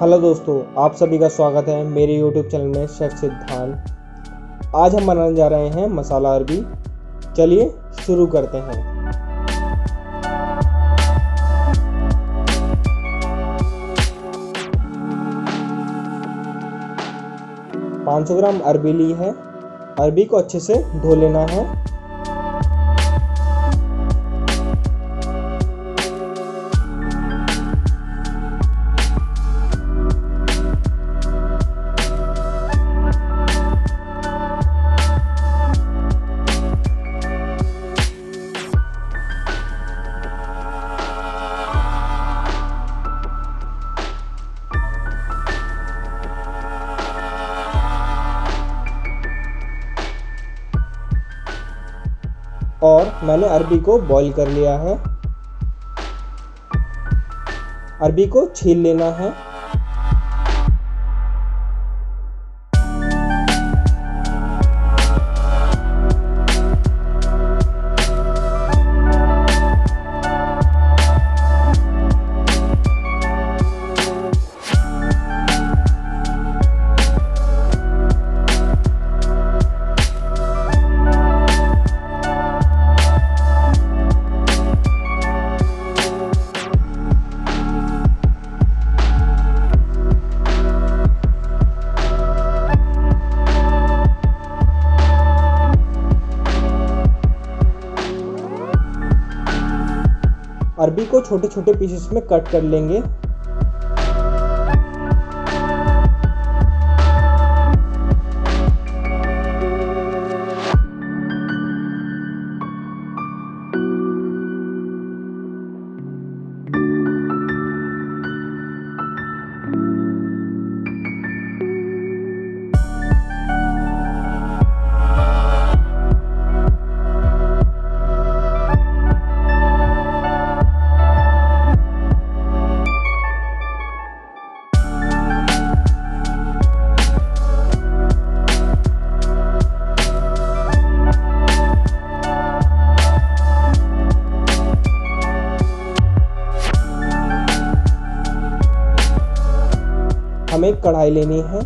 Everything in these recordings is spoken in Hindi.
हेलो दोस्तों, आप सभी का स्वागत है मेरे YouTube चैनल में शेफ सिद्धांत। आज हम बनाने जा रहे हैं मसाला अरबी। चलिए शुरू करते हैं। 500 ग्राम अरबी ली है। अरबी को अच्छे से धो लेना है। और मैंने अरबी को बॉईल कर लिया है। अरबी को छील लेना है। अरबी को छोटे छोटे पीसेस में कट कर लेंगे। हमें कढ़ाई लेनी है।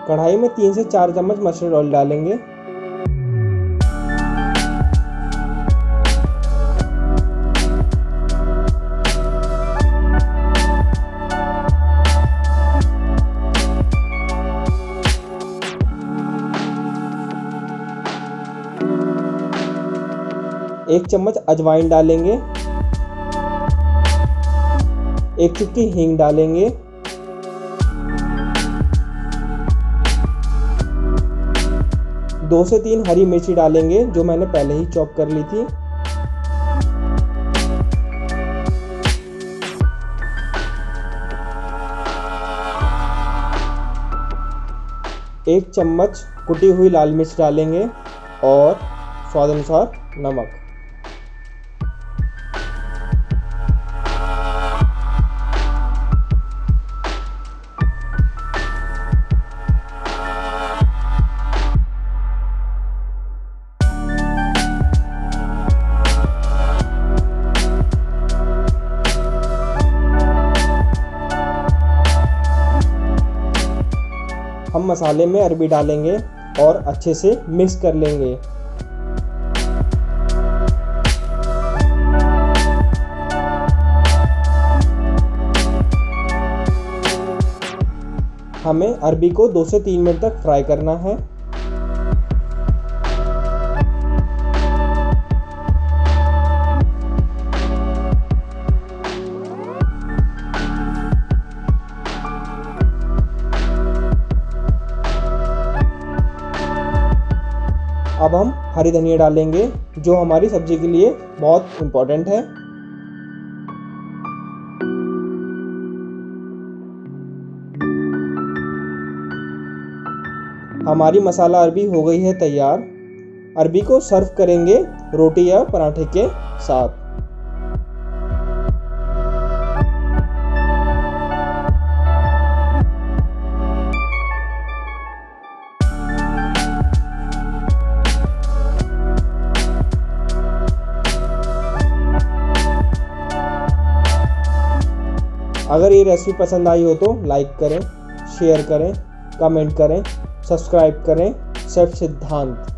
कढ़ाई में 3 से 4 चम्मच मस्टर्ड ऑयल डालेंगे। एक चम्मच अजवाइन डालेंगे। एक चुटकी हींग डालेंगे। दो से 3 हरी मिर्ची डालेंगे जो मैंने पहले ही चॉप कर ली थी। एक चम्मच कुटी हुई लाल मिर्च डालेंगे और स्वाद अनुसार नमक। हम मसाले में अरबी डालेंगे और अच्छे से मिक्स कर लेंगे। हमें अरबी को 2 से 3 मिनट तक फ्राई करना है। अब हम हरी धनिया डालेंगे जो हमारी सब्जी के लिए बहुत इम्पोर्टेंट है। हमारी मसाला अरबी हो गई है तैयार। अरबी को सर्व करेंगे रोटी या पराठे के साथ। अगर ये रेसिपी पसंद आई हो तो लाइक करें, शेयर करें, कमेंट करें, सब्सक्राइब करें। शेफ सिद्धांत।